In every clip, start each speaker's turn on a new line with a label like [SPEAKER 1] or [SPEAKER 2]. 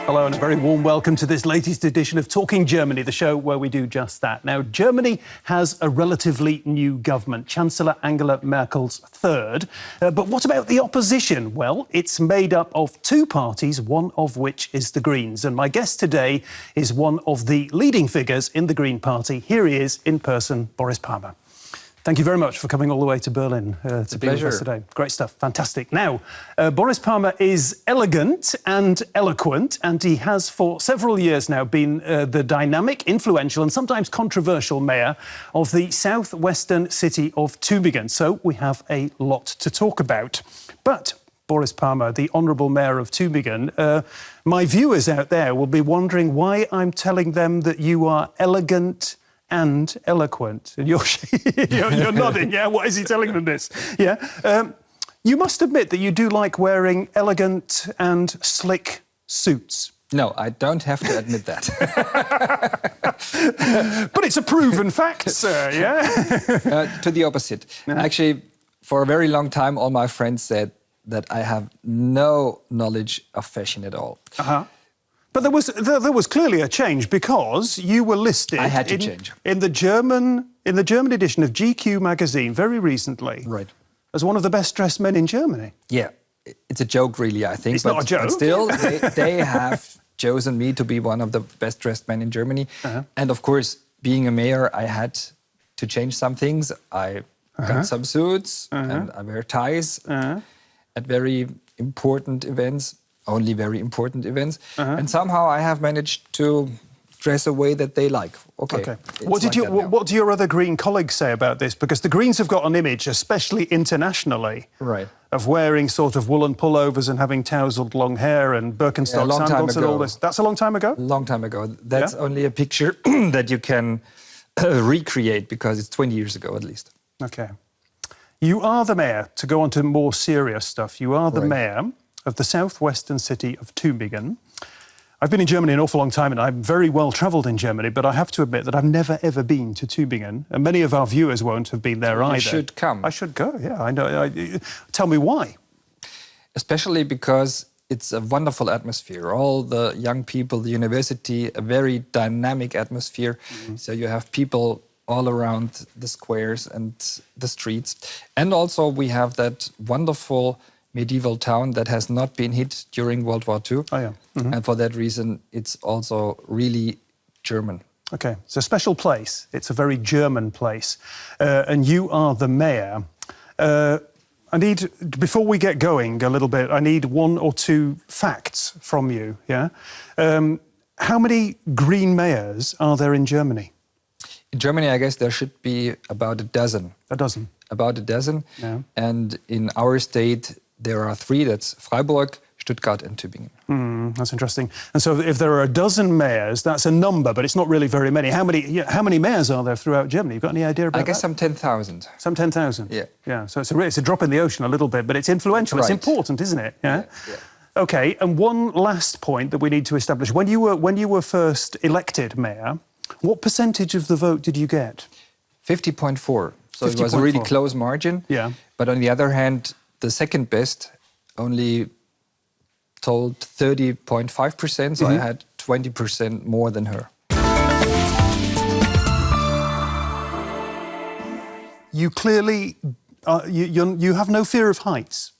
[SPEAKER 1] Hello and a very warm welcome to this latest edition of Talking Germany, the show where we do just that. Now, Germany has a relatively new government, Chancellor Angela Merkel's third. But what about the opposition? Well, it's made up of two parties, one of which is the Greens. And my guest today is one of the leading figures in the Green Party. Here he is in person, Boris Palmer. Thank you very much for coming all the way to Berlin to be with us today. Great stuff, fantastic. Now, Boris Palmer is elegant and eloquent, and he has for several years now been the dynamic, influential and sometimes controversial mayor of the southwestern city of Tübingen. So we have a lot to talk about. But Boris Palmer, the Honourable Mayor of Tübingen, my viewers out there will be wondering why I'm telling them that you are elegant and eloquent. And you're nodding, yeah? Why is he telling them this? Yeah. You must admit that you do like wearing elegant and slick suits.
[SPEAKER 2] No, I don't have to admit that.
[SPEAKER 1] But it's a proven fact, sir, yeah?
[SPEAKER 2] To the opposite. Actually, for a very long time, all my friends said that I have no knowledge of fashion at all.
[SPEAKER 1] Uh-huh. But there was clearly a change because you were listed in the German edition of GQ magazine very recently,
[SPEAKER 2] right,
[SPEAKER 1] as one of the best dressed men in Germany.
[SPEAKER 2] Yeah, it's a joke, really. I think
[SPEAKER 1] it's not a joke.
[SPEAKER 2] But still, they have chosen me to be one of the best dressed men in Germany. Uh-huh. And of course, being a mayor, I had to change some things. I got some suits and I wear ties at very important events. Only very important events. And somehow I have managed to dress a way that they like. Okay.
[SPEAKER 1] What do your other Green colleagues say about this? Because the Greens have got an image, especially internationally,
[SPEAKER 2] right,
[SPEAKER 1] of wearing sort of woolen pullovers and having tousled long hair and Birkenstock sandals and all this. That's a long time ago?
[SPEAKER 2] Long time ago. That's only a picture that you can recreate because it's 20 years ago at least.
[SPEAKER 1] Okay. You are the mayor, to go on to more serious stuff, you are the mayor of the southwestern city of Tübingen. I've been in Germany an awful long time and I'm very well travelled in Germany, but I have to admit that I've never, ever been to Tübingen. And many of our viewers won't have been there either.
[SPEAKER 2] You should come.
[SPEAKER 1] I should go, yeah, I know. Tell me why.
[SPEAKER 2] Especially because it's a wonderful atmosphere. All the young people, the university, a very dynamic atmosphere. So you have people all around the squares and the streets. And also we have that wonderful medieval town that has not been hit during World War II.
[SPEAKER 1] Oh, yeah.
[SPEAKER 2] And for that reason, it's also really German.
[SPEAKER 1] OK, it's a special place. It's a very German place. And you are the mayor. Before we get going a little bit, I need one or two facts from you, yeah? How many Green mayors are there in Germany?
[SPEAKER 2] In Germany, I guess there should be about a dozen.
[SPEAKER 1] A dozen?
[SPEAKER 2] About a dozen.
[SPEAKER 1] Yeah.
[SPEAKER 2] And in our state, there are three. That's Freiburg, Stuttgart and Tübingen.
[SPEAKER 1] That's interesting. And so if there are a dozen mayors, that's a number, but it's not really very many. How many mayors are there throughout Germany? You've got any idea about that?
[SPEAKER 2] I guess some 10,000.
[SPEAKER 1] Some 10,000?
[SPEAKER 2] Yeah.
[SPEAKER 1] Yeah, so it's a drop in the ocean a little bit, but it's influential.
[SPEAKER 2] Right.
[SPEAKER 1] It's important, isn't it? Yeah?
[SPEAKER 2] Yeah.
[SPEAKER 1] OK, and one last point that we need to establish. When you were first elected mayor, what percentage of the vote did you get?
[SPEAKER 2] 50.4. So it was a really close margin.
[SPEAKER 1] Yeah.
[SPEAKER 2] But on the other hand, the second best only told 30.5%, so I had 20% more than her.
[SPEAKER 1] You clearly, you have no fear of heights.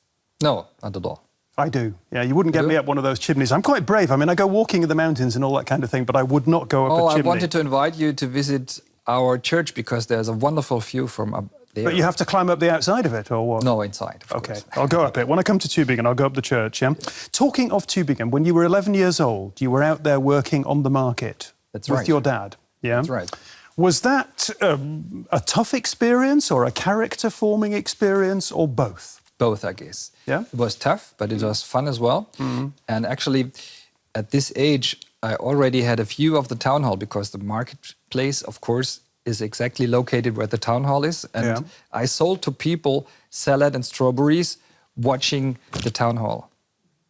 [SPEAKER 2] No, not at all.
[SPEAKER 1] I do. Yeah, you wouldn't get me up one of those chimneys. I'm quite brave. I mean, I go walking in the mountains and all that kind of thing, but I would not go up a chimney.
[SPEAKER 2] I wanted to invite you to visit our church because there's a wonderful view from up there.
[SPEAKER 1] But you have to climb up the outside of it, or what?
[SPEAKER 2] No, inside, of
[SPEAKER 1] OK,
[SPEAKER 2] course.
[SPEAKER 1] I'll go up it. When I come to Tübingen, I'll go up the church, yeah? Talking of Tübingen, when you were 11 years old, you were out there working on the market.
[SPEAKER 2] That's
[SPEAKER 1] with
[SPEAKER 2] right.
[SPEAKER 1] your dad, yeah?
[SPEAKER 2] That's right.
[SPEAKER 1] Was that a tough experience or a character-forming experience, or both?
[SPEAKER 2] Both, I guess.
[SPEAKER 1] Yeah?
[SPEAKER 2] It was tough, but it was fun as well. And actually, at this age, I already had a view of the town hall because the marketplace, of course, is exactly located where the town hall is. And I sold to people salad and strawberries watching the town hall.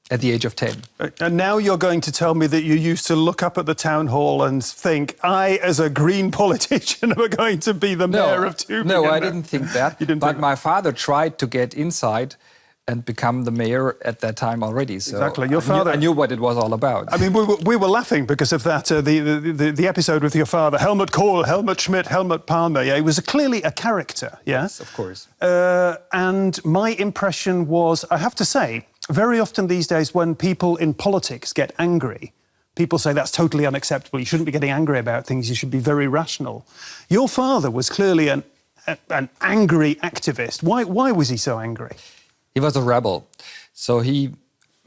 [SPEAKER 2] at the age of 10.
[SPEAKER 1] And now you're going to tell me that you used to look up at the town hall and think, I, as a Green politician, am going to be the mayor of Tübingen.
[SPEAKER 2] No, I didn't think that.
[SPEAKER 1] You didn't
[SPEAKER 2] but
[SPEAKER 1] think
[SPEAKER 2] my father tried to get inside and become the mayor at that time already. So
[SPEAKER 1] exactly. Your father.
[SPEAKER 2] I knew what it was all about.
[SPEAKER 1] I mean, we were laughing because of that, the episode with your father, Helmut Kohl, Helmut Schmidt, Helmut Palmer. Yeah, he was clearly a character,
[SPEAKER 2] Yes, of course.
[SPEAKER 1] And my impression was, I have to say, very often these days when people in politics get angry, people say that's totally unacceptable. You shouldn't be getting angry about things. You should be very rational. Your father was clearly an angry activist. Why was he so angry?
[SPEAKER 2] He was a rebel. So he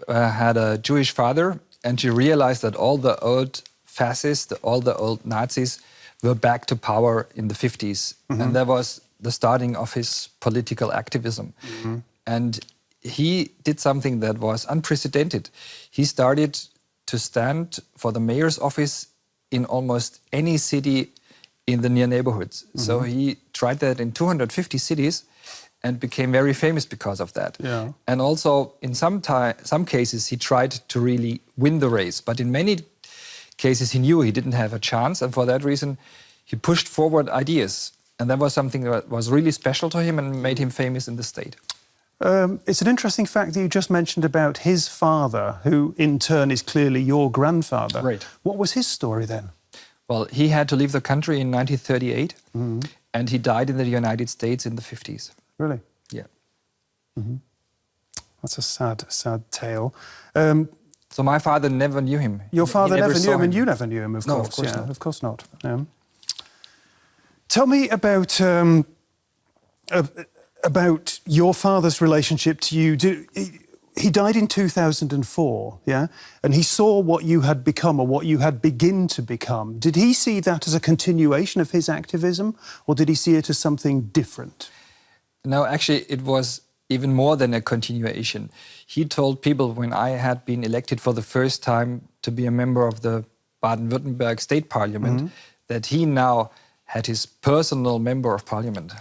[SPEAKER 2] had a Jewish father, and he realized that all the old fascists, all the old Nazis were back to power in the 50s. And that was the starting of his political activism. And he did something that was unprecedented. He started to stand for the mayor's office in almost any city in the near neighborhoods. So he tried that in 250 cities and became very famous because of that.
[SPEAKER 1] Yeah.
[SPEAKER 2] And also, in some cases, he tried to really win the race. But in many cases, he knew he didn't have a chance. And for that reason, he pushed forward ideas. And that was something that was really special to him and made him famous in the state.
[SPEAKER 1] It's an interesting fact that you just mentioned about his father, who in turn is clearly your grandfather.
[SPEAKER 2] Right.
[SPEAKER 1] What was his story then?
[SPEAKER 2] Well, he had to leave the country in 1938, and he died in the United States in the 50s.
[SPEAKER 1] Really?
[SPEAKER 2] Yeah.
[SPEAKER 1] That's a sad, sad tale.
[SPEAKER 2] So my father never knew him.
[SPEAKER 1] Your father
[SPEAKER 2] He
[SPEAKER 1] never knew
[SPEAKER 2] saw
[SPEAKER 1] him, and you never knew him, of
[SPEAKER 2] No,
[SPEAKER 1] course.
[SPEAKER 2] of course not.
[SPEAKER 1] Of course not. Tell me about your father's relationship to you. He died in 2004, yeah? And he saw what you had become or what you had begun to become. Did he see that as a continuation of his activism, or did he see it as something different?
[SPEAKER 2] No, actually, it was even more than a continuation. He told people when I had been elected for the first time to be a member of the Baden-Württemberg State Parliament, that he now had his personal member of parliament.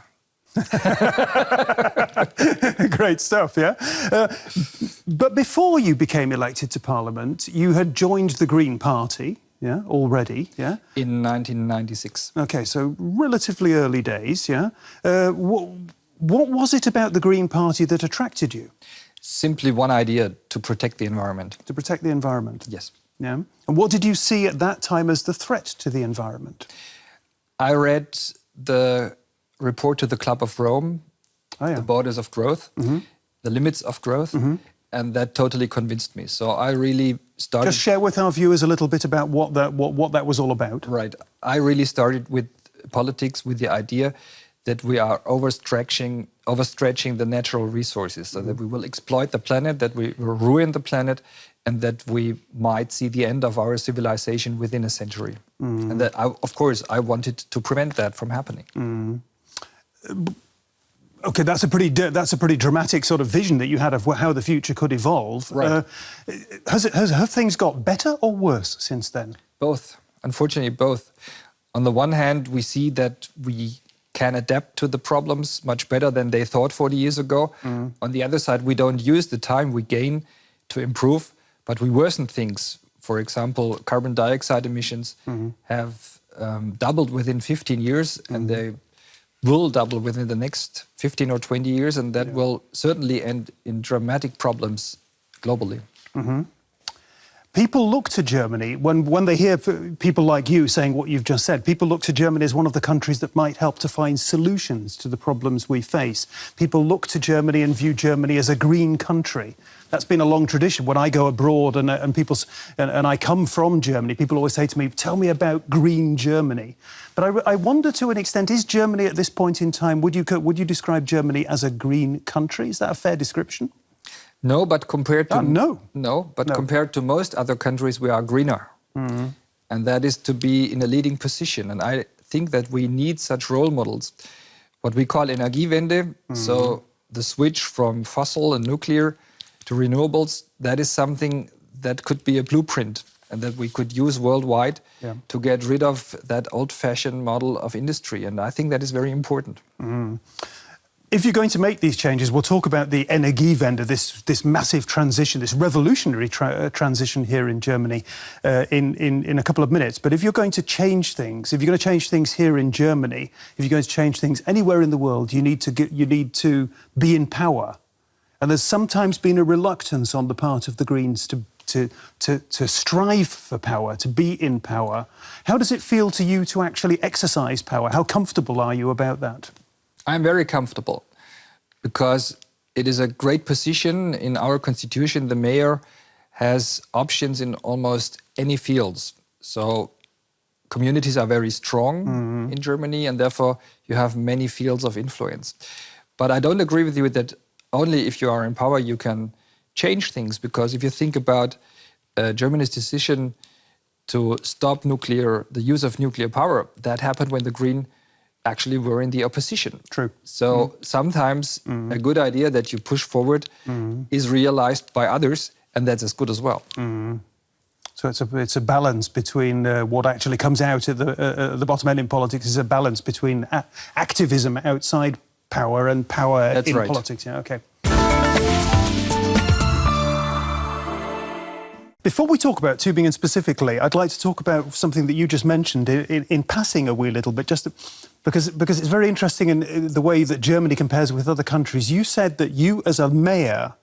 [SPEAKER 1] Great stuff, yeah? But before you became elected to Parliament, you had joined the Green Party, yeah, already, yeah?
[SPEAKER 2] In 1996.
[SPEAKER 1] OK, so relatively early days, yeah? What was it about the Green Party that attracted you?
[SPEAKER 2] Simply one idea, to protect the environment.
[SPEAKER 1] To protect the environment?
[SPEAKER 2] Yes.
[SPEAKER 1] Yeah. And what did you see at that time as the threat to the environment?
[SPEAKER 2] I read the report to the Club of Rome, The Borders of Growth, The Limits of Growth, and that totally convinced me. So I really started...
[SPEAKER 1] Just share with our viewers a little bit about what that was all about.
[SPEAKER 2] Right. I really started with politics with the idea that we are overstretching the natural resources, so that we will exploit the planet, that we will ruin the planet, and that we might see the end of our civilization within a century. And that, of course, I wanted to prevent that from happening.
[SPEAKER 1] OK, that's a pretty dramatic sort of vision that you had of how the future could evolve.
[SPEAKER 2] Right.
[SPEAKER 1] Have things got better or worse since then?
[SPEAKER 2] Both. Unfortunately, both. On the one hand, we see that we can adapt to the problems much better than they thought 40 years ago. On the other side, we don't use the time we gain to improve, but we worsen things. For example, carbon dioxide emissions have doubled within 15 years, and they will double within the next 15 or 20 years, and that will certainly end in dramatic problems globally.
[SPEAKER 1] People look to Germany, when they hear people like you saying what you've just said, people look to Germany as one of the countries that might help to find solutions to the problems we face. People look to Germany and view Germany as a green country. That's been a long tradition. When I go abroad and I come from Germany, people always say to me, tell me about green Germany. But I wonder to an extent, is Germany at this point in time, would you describe Germany as a green country? Is that a fair description?
[SPEAKER 2] No, but compared to compared to most other countries, we are greener, and that is to be in a leading position. And I think that we need such role models, what we call Energiewende. So the switch from fossil and nuclear to renewables. That is something that could be a blueprint, and that we could use worldwide to get rid of that old-fashioned model of industry. And I think that is very important.
[SPEAKER 1] If you're going to make these changes, we'll talk about the Energiewende, this massive transition, this revolutionary transition here in Germany in a couple of minutes. But if you're going to change things, if you're going to change things here in Germany, if you're going to change things anywhere in the world, you need to be in power. And there's sometimes been a reluctance on the part of the Greens to strive for power, to be in power. How does it feel to you to actually exercise power? How comfortable are you about that?
[SPEAKER 2] I'm very comfortable because it is a great position in our constitution. The mayor has options in almost any fields. So communities are very strong in Germany, and therefore you have many fields of influence. But I don't agree with you that only if you are in power you can change things, because if you think about Germany's decision to stop the use of nuclear power, that happened when the Greens actually were in the opposition.
[SPEAKER 1] True.
[SPEAKER 2] So sometimes a good idea that you push forward is realized by others, and that's as good as well.
[SPEAKER 1] So it's a balance between what actually comes out at the bottom end in politics is a balance between activism outside power and power
[SPEAKER 2] That's
[SPEAKER 1] in
[SPEAKER 2] right.
[SPEAKER 1] politics. Yeah, okay. Before we talk about Tübingen specifically, I'd like to talk about something that you just mentioned in passing a wee little bit, just because it's very interesting in the way that Germany compares with other countries. You said that you, as a mayor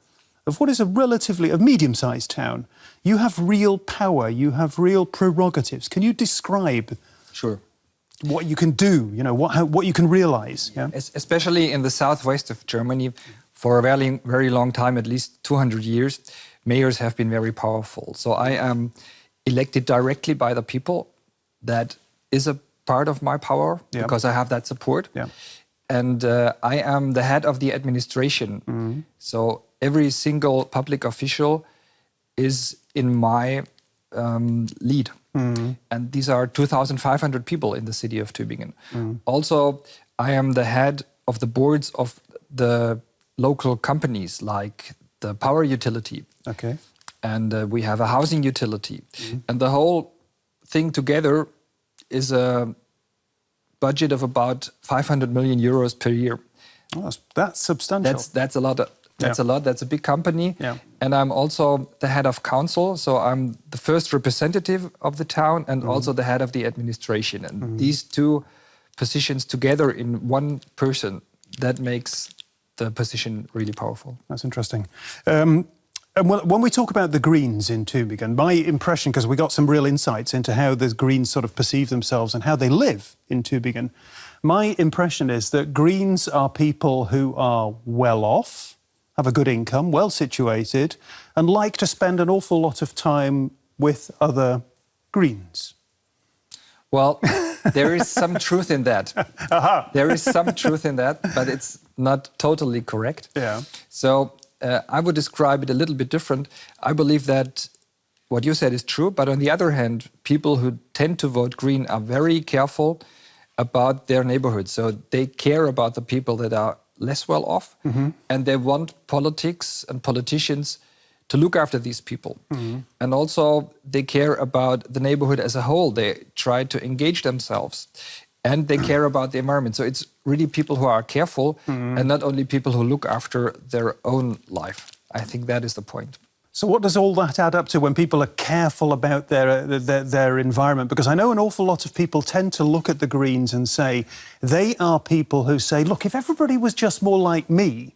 [SPEAKER 1] of what is a medium-sized town, you have real power, you have real prerogatives. Can you describe what you can do, you know, what you can realise? Yeah?
[SPEAKER 2] Especially in the southwest of Germany, for a very, very long time, at least 200 years, mayors have been very powerful. So I am elected directly by the people. That is a part of my power because I have that support. Yeah. And I am the head of the administration. So every single public official is in my lead. And these are 2,500 people in the city of Tübingen. Also, I am the head of the boards of the local companies, like the power utility.
[SPEAKER 1] Okay.
[SPEAKER 2] And we have a housing utility. And the whole thing together is a budget of about 500 million euros per year.
[SPEAKER 1] Oh, that's substantial.
[SPEAKER 2] That's a lot. That's a lot. That's a big company. Yeah. And I'm also the head of council. So I'm the first representative of the town and also the head of the administration. And these two positions together in one person, that makes the position really powerful.
[SPEAKER 1] That's interesting. And when we talk about the Greens in Tübingen, my impression, because we got some real insights into how the Greens sort of perceive themselves and how they live in Tübingen, my impression is that Greens are people who are well off, have a good income, well situated, and like to spend an awful lot of time with other Greens.
[SPEAKER 2] Well, there is some truth in that. There is some truth in that, but it's not totally correct. Yeah. So I would describe it a little bit different. I believe that what you said is true, but on the other hand, people who tend to vote Green are very careful about their neighborhood. So they care about the people that are less well off, and they want politics and politicians to look after these people. And also they care about the neighborhood as a whole. They try to engage themselves and they care about the environment. So it's really people who are careful and not only people who look after their own life. I think that is the point.
[SPEAKER 1] So what does all that add up to when people are careful about their environment? Because I know an awful lot of people tend to look at the Greens and say, they are people who say, look, if everybody was just more like me,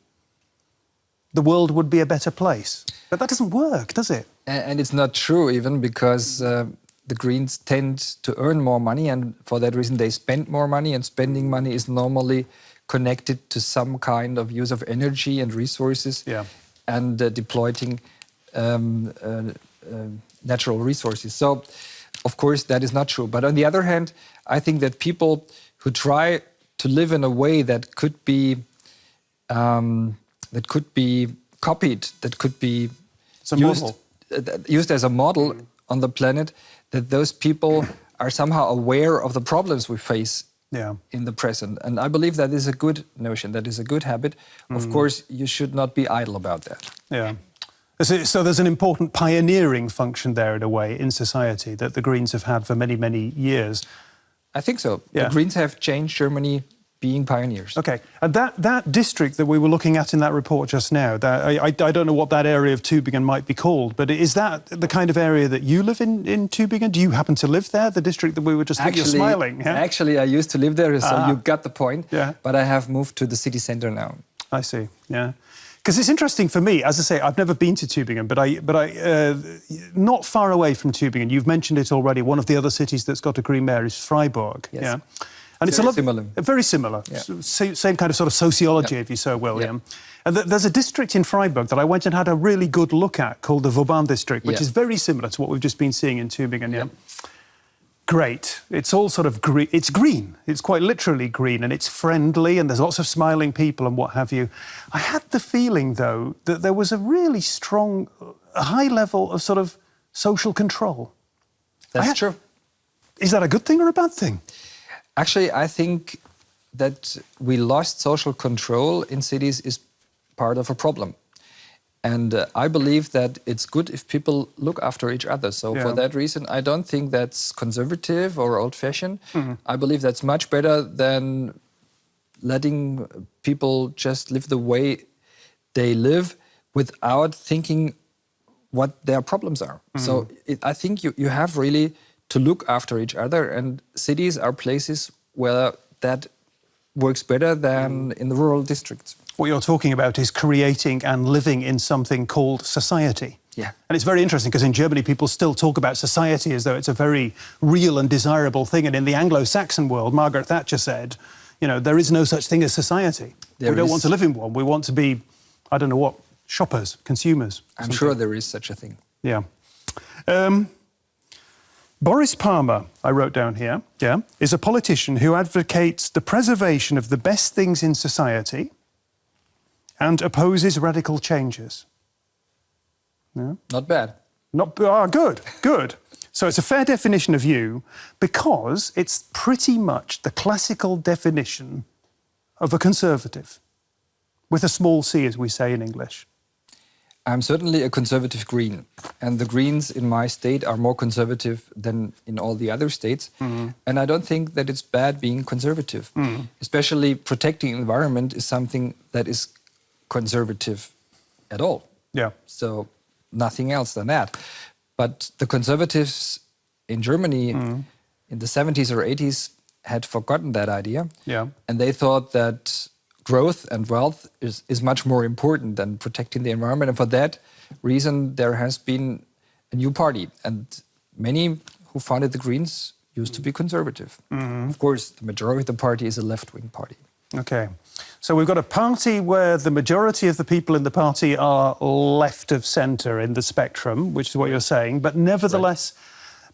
[SPEAKER 1] the world would be a better place. But that doesn't work, does it?
[SPEAKER 2] And it's not true even, because the Greens tend to earn more money, and for that reason they spend more money, and spending money is normally connected to some kind of use of energy and resources and deploying natural resources. So, of course, that is not true. But on the other hand, I think that people who try to live in a way that could be copied, that could be used as a model on the planet, that those people are somehow aware of the problems we face in the present. And I believe that is a good notion, that is a good habit. Of course, you should not be idle about that.
[SPEAKER 1] Yeah. So there's an important pioneering function there, in a way, in society that the Greens have had for many, many years.
[SPEAKER 2] I think so. Yeah. The Greens have changed Germany, being pioneers.
[SPEAKER 1] OK. And that district that we were looking at in that report just now, I don't know what that area of Tübingen might be called, but is that the kind of area that you live in Tübingen? Do you happen to live there, the district that we were just... You're smiling. Yeah?
[SPEAKER 2] Actually, I used to live there, so you got the point. Yeah. But I have moved to the city centre now.
[SPEAKER 1] I see, yeah. Because it's interesting for me, as I say, I've never been to Tübingen, but not far away from Tübingen, you've mentioned it already, one of the other cities that's got a green mayor is Freiburg.
[SPEAKER 2] Yes.
[SPEAKER 1] Yeah? And it's
[SPEAKER 2] similar.
[SPEAKER 1] Very similar.
[SPEAKER 2] Yeah.
[SPEAKER 1] Same kind of sort of sociology, if you so will.
[SPEAKER 2] Yeah.
[SPEAKER 1] Yeah? And there's a district in Freiburg that I went and had a really good look at called the Vauban district, which is very similar to what we've just been seeing in Tübingen. Yeah? Great. It's all sort of green. It's green. It's quite literally green, and it's friendly, and there's lots of smiling people and what have you. I had the feeling, though, that there was a really strong, high level of sort of social control.
[SPEAKER 2] That's true.
[SPEAKER 1] Is that a good thing or a bad thing?
[SPEAKER 2] Actually, I think that we lost social control in cities is part of a problem. And I believe that it's good if people look after each other. So for that reason, I don't think that's conservative or old-fashioned. I believe that's much better than letting people just live the way they live without thinking what their problems are. So I think you have really to look after each other, and cities are places where that works better than in the rural districts.
[SPEAKER 1] What you're talking about is creating and living in something called society.
[SPEAKER 2] Yeah.
[SPEAKER 1] And it's very interesting because in Germany, people still talk about society as though it's a very real and desirable thing. And in the Anglo-Saxon world, Margaret Thatcher said, you know, there is no such thing as society. We don't want to live in one. We want to be, I don't know what, shoppers, consumers.
[SPEAKER 2] I'm sure there is such a thing.
[SPEAKER 1] Yeah. Boris Palmer, I wrote down here, is a politician who advocates the preservation of the best things in society and opposes radical changes. Yeah?
[SPEAKER 2] Not bad.
[SPEAKER 1] Good. So it's a fair definition of you because it's pretty much the classical definition of a conservative, with a small c, as we say in English.
[SPEAKER 2] I'm certainly a conservative Green, and the Greens in my state are more conservative than in all the other states. And I don't think that it's bad being conservative. Especially protecting the environment is something that is conservative at all.
[SPEAKER 1] Yeah.
[SPEAKER 2] So nothing else than that. But the conservatives in Germany in the 70s or 80s had forgotten that idea.
[SPEAKER 1] Yeah.
[SPEAKER 2] And they thought that growth and wealth is much more important than protecting the environment. And for that reason, there has been a new party. And many who founded the Greens used to be conservative. Of course, the majority of the party is a left-wing party.
[SPEAKER 1] Okay. So we've got a party where the majority of the people in the party are left of centre in the spectrum, which is what you're saying. But nevertheless,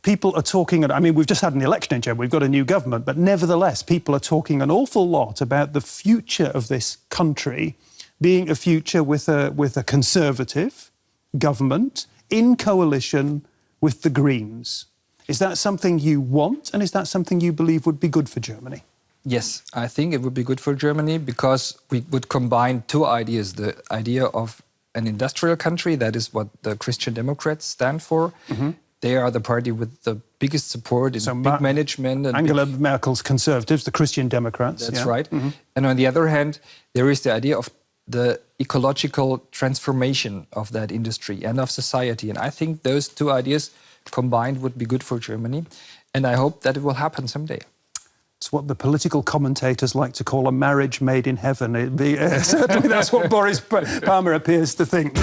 [SPEAKER 1] people are talking, I mean, we've just had an election in Germany, we've got a new government, but nevertheless, people are talking an awful lot about the future of this country being a future with a conservative government in coalition with the Greens. Is that something you want, and is that something you believe would be good for Germany?
[SPEAKER 2] Yes, I think it would be good for Germany because we would combine two ideas. The idea of an industrial country, that is what the Christian Democrats stand for. They are the party with the biggest support in big management. And
[SPEAKER 1] Angela Merkel's Conservatives, the Christian Democrats.
[SPEAKER 2] That's right. And on the other hand, there is the idea of the ecological transformation of that industry and of society. And I think those two ideas combined would be good for Germany. And I hope that it will happen someday.
[SPEAKER 1] It's what the political commentators like to call a marriage made in heaven. Certainly that's what Boris Palmer appears to think.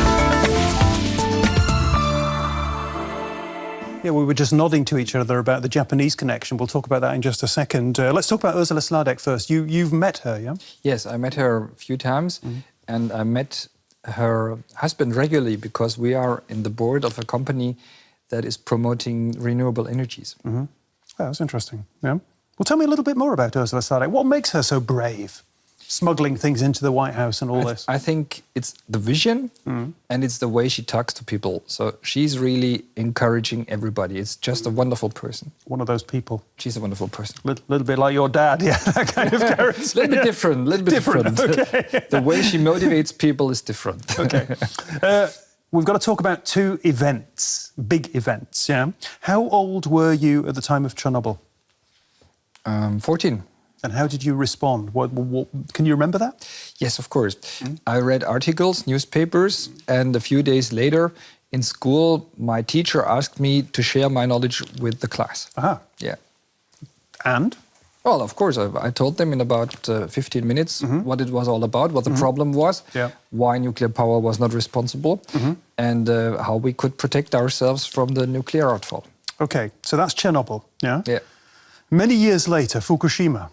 [SPEAKER 1] Yeah, we were just nodding to each other about the Japanese connection. We'll talk about that in just a second. Let's talk about Ellis Mladic first. You've met her, yeah?
[SPEAKER 2] Yes, I met her a few times, and I met her husband regularly because we are in the board of a company that is promoting renewable energies.
[SPEAKER 1] Oh, that's interesting, yeah. Well, tell me a little bit more about Ellis Mladic. What makes her so brave, smuggling things into the White House and all this?
[SPEAKER 2] I think it's the vision and it's the way she talks to people. So she's really encouraging everybody. It's just a wonderful person.
[SPEAKER 1] One of those people.
[SPEAKER 2] She's a wonderful person.
[SPEAKER 1] Little bit like your dad, yeah, that kind of character.
[SPEAKER 2] A little bit different,
[SPEAKER 1] Okay.
[SPEAKER 2] The way she motivates people is different.
[SPEAKER 1] Okay. We've got to talk about two events, big events, yeah? How old were you at the time of Chernobyl?
[SPEAKER 2] 14.
[SPEAKER 1] And how did you respond? What, can you remember that?
[SPEAKER 2] Yes, of course. I read articles, newspapers, and a few days later in school, my teacher asked me to share my knowledge with the class.
[SPEAKER 1] Aha.
[SPEAKER 2] Yeah.
[SPEAKER 1] And?
[SPEAKER 2] Well, of course, I told them in about 15 minutes what it was all about, what the problem was, why nuclear power was not responsible, and how we could protect ourselves from the nuclear outfall.
[SPEAKER 1] Okay, so that's Chernobyl, yeah?
[SPEAKER 2] Yeah.
[SPEAKER 1] Many years later, Fukushima.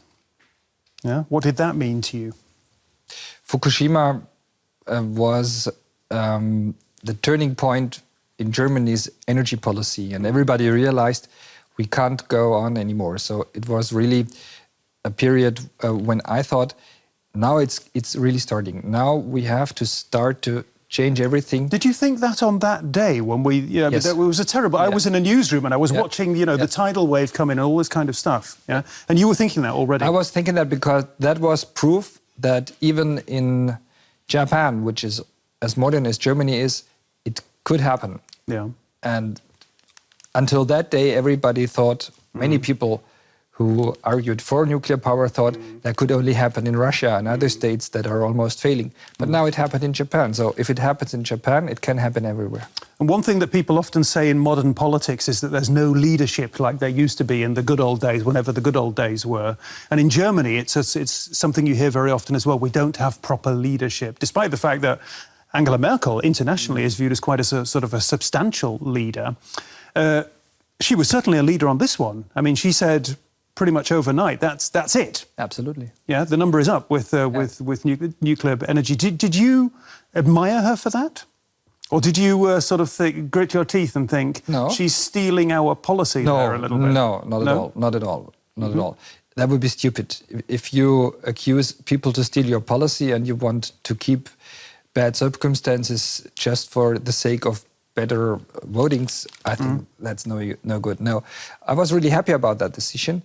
[SPEAKER 1] Yeah, what did that mean to you?
[SPEAKER 2] Fukushima was the turning point in Germany's energy policy, and everybody realized we can't go on anymore. So it was really a period when I thought, now it's really starting. Now we have to start to change everything.
[SPEAKER 1] Did you think that on that day when we,
[SPEAKER 2] Yes.
[SPEAKER 1] it was a terrible, I was in a newsroom and I was watching, the tidal wave come in and all this kind of stuff, yeah? And you were thinking that already?
[SPEAKER 2] I was thinking that because that was proof that even in Japan, which is as modern as Germany is, it could happen.
[SPEAKER 1] Yeah.
[SPEAKER 2] And until that day, everybody thought, many people who argued for nuclear power thought that could only happen in Russia and other states that are almost failing. But now it happened in Japan. So if it happens in Japan, it can happen everywhere.
[SPEAKER 1] And one thing that people often say in modern politics is that there's no leadership like there used to be in the good old days, whenever the good old days were. And in Germany, it's something you hear very often as well. We don't have proper leadership, despite the fact that Angela Merkel internationally is viewed as quite a sort of a substantial leader. She was certainly a leader on this one. I mean, she said pretty much overnight, that's it.
[SPEAKER 2] Absolutely.
[SPEAKER 1] Yeah, the number is up with nuclear energy. Did you admire her for that? Or did you sort of grit your teeth and think,
[SPEAKER 2] no,
[SPEAKER 1] she's stealing our policy there a little bit?
[SPEAKER 2] No, not at all. Not at all. Not at all. That would be stupid. If you accuse people to steal your policy and you want to keep bad circumstances just for the sake of better votings, I think that's no good. No, I was really happy about that decision.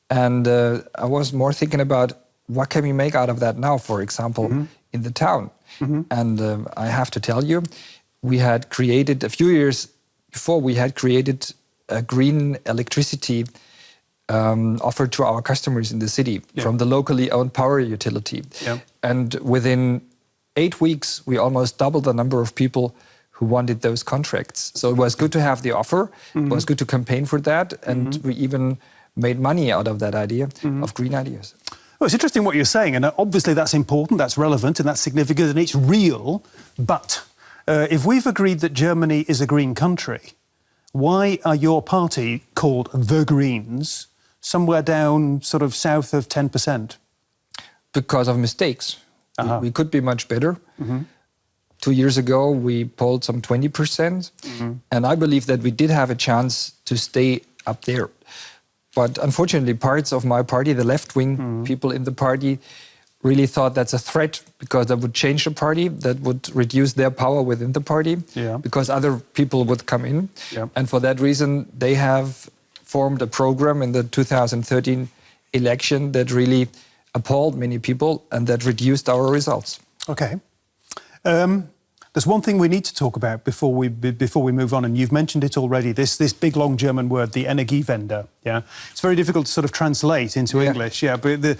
[SPEAKER 2] And I was more thinking about what can we make out of that now, for example, in the town. And I have to tell you, we had created, a few years before, we had created a green electricity offered to our customers in the city from the locally owned power utility. And within 8 weeks, we almost doubled the number of people who wanted those contracts. So it was good to have the offer, it was good to campaign for that, and we even made money out of that idea, of green ideas.
[SPEAKER 1] Well, it's interesting what you're saying, and obviously that's important, that's relevant, and that's significant, and it's real, but if we've agreed that Germany is a green country, why are your party called the Greens somewhere down sort of south of 10%?
[SPEAKER 2] Because of mistakes. We could be much better. 2 years ago, we polled some 20%, and I believe that we did have a chance to stay up there. But unfortunately, parts of my party, the left-wing people in the party, really thought that's a threat because that would change the party, that would reduce their power within the party, because other people would come in. And for that reason, they have formed a program in the 2013 election that really appalled many people and that reduced our results.
[SPEAKER 1] Okay. There's one thing we need to talk about before we move on, and you've mentioned it already. This big long German word, the Energiewende. Yeah, it's very difficult to sort of translate into English. Yeah, but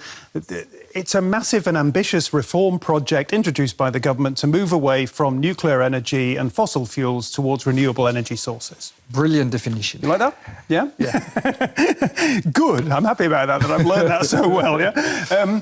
[SPEAKER 1] it's a massive and ambitious reform project introduced by the government to move away from nuclear energy and fossil fuels towards renewable energy sources.
[SPEAKER 2] Brilliant definition.
[SPEAKER 1] You like that? Yeah. Yeah. Good. I'm happy about that. That I've learned that so well. Yeah.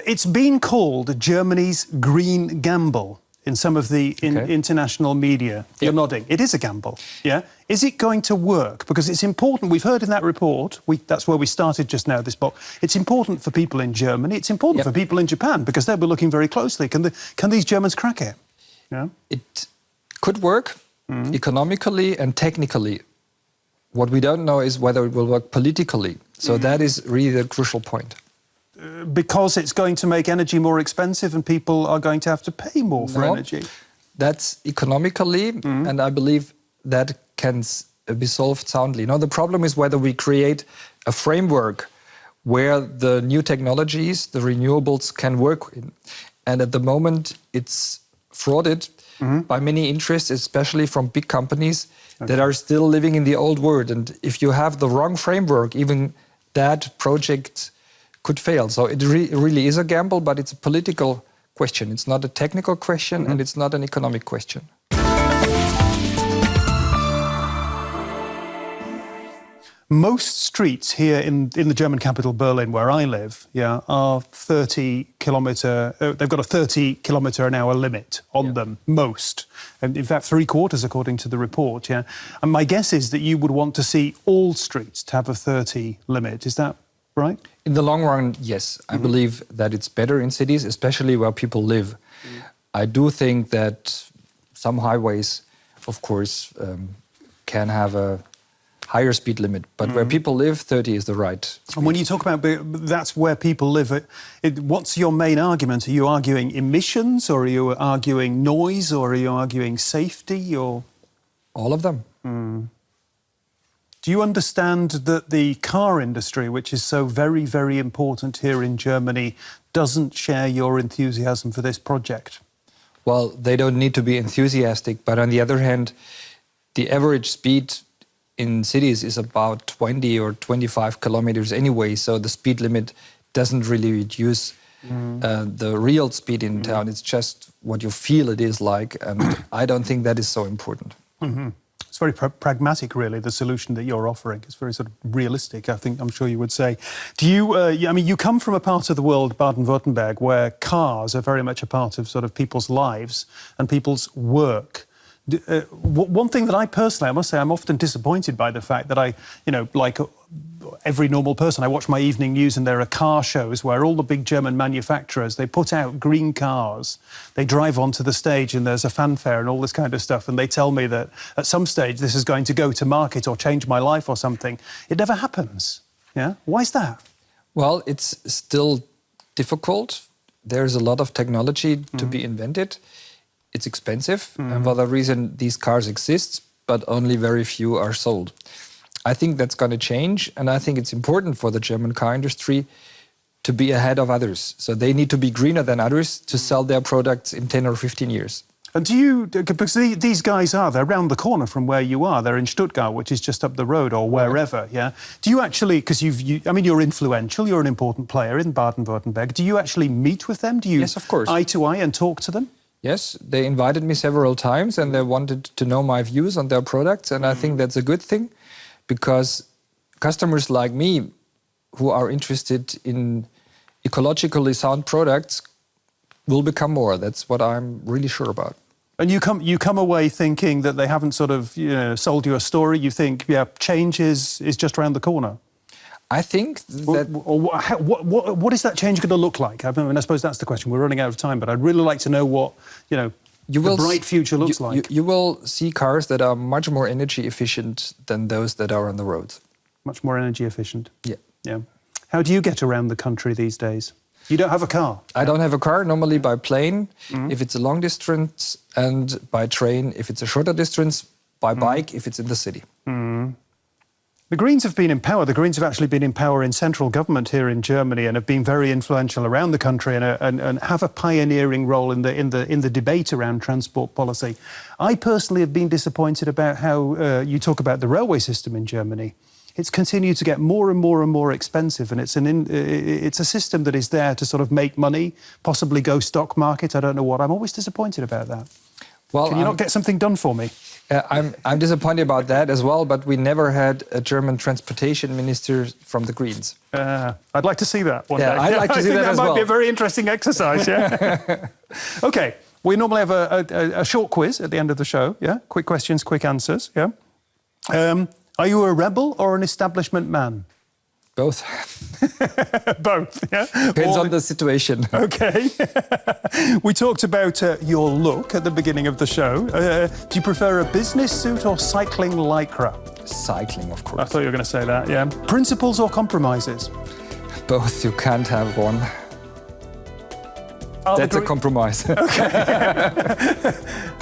[SPEAKER 1] It's been called Germany's green gamble in some of the international media. You're nodding. It is a gamble, yeah? Is it going to work? Because it's important. We've heard in that report, that's where we started just now, this book. It's important for people in Germany. It's important for people in Japan because they'll be looking very closely. Can these Germans crack it? Yeah?
[SPEAKER 2] It could work economically and technically. What we don't know is whether it will work politically. So that is really the crucial point.
[SPEAKER 1] Because it's going to make energy more expensive and people are going to have to pay more for energy.
[SPEAKER 2] That's economically, and I believe that can be solved soundly. Now, the problem is whether we create a framework where the new technologies, the renewables, can work in. And at the moment, it's frauded by many interests, especially from big companies that are still living in the old world. And if you have the wrong framework, even that project could fail. So it really is a gamble, but it's a political question. It's not a technical question and it's not an economic question.
[SPEAKER 1] Most streets here in the German capital, Berlin, where I live, are 30-kilometre... they've got a 30-kilometre-an-hour limit on them, most. And in fact, 3/4, according to the report, And my guess is that you would want to see all streets to have a 30 limit. Is that right?
[SPEAKER 2] In the long run, yes. I believe that it's better in cities, especially where people live. I do think that some highways, of course, can have a higher speed limit, but where people live, 30 is the right.
[SPEAKER 1] And when you talk about that's where people live, what's your main argument? Are you arguing emissions, or are you arguing noise, or are you arguing safety, or...?
[SPEAKER 2] All of them.
[SPEAKER 1] Do you understand that the car industry, which is so very, very important here in Germany, doesn't share your enthusiasm for this project?
[SPEAKER 2] Well, they don't need to be enthusiastic, but on the other hand, the average speed in cities is about 20 or 25 kilometers anyway, so the speed limit doesn't really reduce the real speed in town. It's just what you feel it is like, and I don't think that is so important.
[SPEAKER 1] It's very pragmatic, really, the solution that you're offering. It's very sort of realistic, I'm sure you would say. Do you, I mean, you come from a part of the world, Baden-Württemberg, where cars are very much a part of sort of people's lives and people's work. One thing that I must say, I'm often disappointed by the fact that like every normal person, I watch my evening news and there are car shows where all the big German manufacturers, they put out green cars, they drive onto the stage and there's a fanfare and all this kind of stuff, and they tell me that at some stage this is going to go to market or change my life or something. It never happens. Yeah? Why is that?
[SPEAKER 2] Well, it's still difficult. There's a lot of technology to be invented. It's expensive, and for that reason, these cars exist, but only very few are sold. I think that's going to change, and I think it's important for the German car industry to be ahead of others. So they need to be greener than others to sell their products in 10 or 15 years.
[SPEAKER 1] And do you, because these guys they're around the corner from where you are, they're in Stuttgart, which is just up the road or wherever, yeah? Do you actually, because I mean, you're influential, you're an important player in Baden-Württemberg, do you actually meet with them? Do you,
[SPEAKER 2] yes, of course,
[SPEAKER 1] eye to eye and talk to them?
[SPEAKER 2] Yes, they invited me several times and they wanted to know my views on their products, and I think that's a good thing, because customers like me who are interested in ecologically sound products will become more. That's what I'm really sure about.
[SPEAKER 1] And you come away thinking that they haven't sort of sold you a story? You think, yeah, change is just around the corner?
[SPEAKER 2] I think that...
[SPEAKER 1] What is that change going to look like? I mean, I suppose that's the question. We're running out of time, but I'd really like to know what, the bright future looks like.
[SPEAKER 2] You will see cars that are much more energy efficient than those that are on the roads.
[SPEAKER 1] Much more energy efficient?
[SPEAKER 2] Yeah.
[SPEAKER 1] How do you get around the country these days? You don't have a car?
[SPEAKER 2] I don't have a car, normally by plane, if it's a long distance, and by train, if it's a shorter distance, by bike, if it's in the city.
[SPEAKER 1] The Greens have been in power. The Greens have actually been in power in central government here in Germany and have been very influential around the country and have a pioneering role in the debate around transport policy. I personally have been disappointed about how you talk about the railway system in Germany. It's continued to get more and more and more expensive, and it's a system that is there to sort of make money, possibly go stock market. I don't know what. I'm always disappointed about that.
[SPEAKER 2] Well,
[SPEAKER 1] can you not get something done for me?
[SPEAKER 2] I'm disappointed about that as well, but we never had a German transportation minister from the Greens.
[SPEAKER 1] I'd like to see that one day.
[SPEAKER 2] I'd like to see that as well.
[SPEAKER 1] That might be a very interesting exercise, yeah? OK, we normally have a short quiz at the end of the show, yeah? Quick questions, quick answers, yeah? Are you a rebel or an establishment man?
[SPEAKER 2] Both.
[SPEAKER 1] Both, yeah?
[SPEAKER 2] Depends on the situation.
[SPEAKER 1] OK. We talked about your look at the beginning of the show. Do you prefer a business suit or cycling lycra?
[SPEAKER 2] Cycling, of course.
[SPEAKER 1] I thought you were going to say that, yeah. Principles or compromises?
[SPEAKER 2] Both. You can't have one. That's a compromise.
[SPEAKER 1] Okay.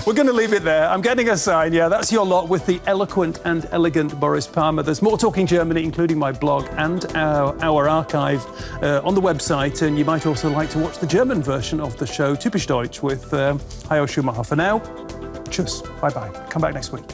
[SPEAKER 1] We're going to leave it there. I'm getting a sign. Yeah, that's your lot with the eloquent and elegant Boris Palmer. There's more Talking Germany, including my blog and our archive on the website. And you might also like to watch the German version of the show, Typisch Deutsch, with Hayo Schumacher. For now, tschüss. Bye-bye. Come back next week.